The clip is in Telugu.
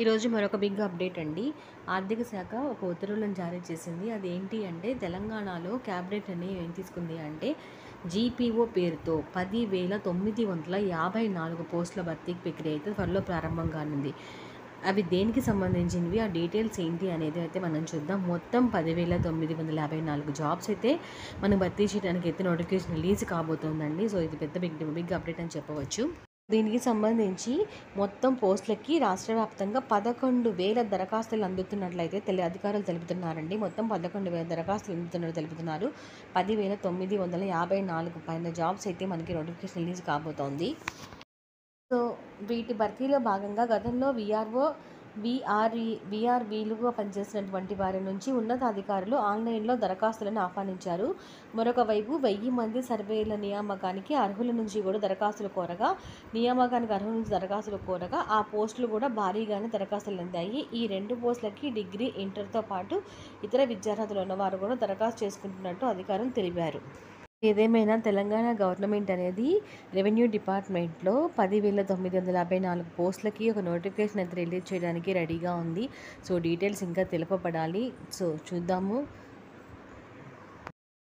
ఈరోజు మరొక బిగ్ అప్డేట్ అండి. ఆర్థిక శాఖ ఒక ఉత్తర్వులను జారీ చేసింది. అదేంటి అంటే తెలంగాణలో క్యాబినెట్ నిర్ణయం ఏం తీసుకుంది అంటే జీపీఓ పేరుతో 10,954 పోస్టుల భర్తీకి ప్రక్రియ అయితే త్వరలో ప్రారంభం కానుంది. అవి దేనికి సంబంధించినవి, ఆ డీటెయిల్స్ ఏంటి అనేది అయితే మనం చూద్దాం. మొత్తం 10,954 జాబ్స్ అయితే మనం భర్తీ చేయడానికి అయితే నోటిఫికేషన్ రిలీజ్ కాబోతోందండి. సో ఇది పెద్ద బిగ్ అప్డేట్ అని చెప్పవచ్చు. దీనికి సంబంధించి మొత్తం పోస్టులకి రాష్ట్ర వ్యాప్తంగా 11,000 దరఖాస్తులు అందుతున్నట్లయితే అధికారులు తెలుపుతున్నారండి. మొత్తం 11,000 దరఖాస్తులు అందుతున్నట్టు తెలుపుతున్నారు. 10,954 పైన జాబ్స్ అయితే మనకి నోటిఫికేషన్ రిలీజ్ కాబోతోంది. సో వీటి భర్తీలో భాగంగా గతంలో వీఆర్వీలుగా పనిచేసినటువంటి వారి నుంచి ఉన్నతాధికారులు ఆన్లైన్లో దరఖాస్తులను ఆహ్వానించారు. మరొక వైపు 1000 మంది సర్వేల నియామకానికి అర్హుల నుంచి కూడా దరఖాస్తులు కోరగా, ఆ పోస్టులు కూడా భారీగానే దరఖాస్తులు అందాయి. ఈ 2 పోస్టులకి డిగ్రీ, ఇంటర్తో పాటు ఇతర విద్యార్హతలు ఉన్నవారు కూడా దరఖాస్తు చేసుకుంటున్నట్టు అధికారులు తెలిపారు. ఏదేమైనా తెలంగాణ గవర్నమెంట్ అనేది రెవెన్యూ డిపార్ట్మెంట్లో 10,954 పోస్టులకి ఒక నోటిఫికేషన్ అయితే రిలీజ్ చేయడానికి రెడీగా ఉంది. సో డీటెయిల్స్ ఇంకా తెలుపబడాలి. సో చూద్దాము.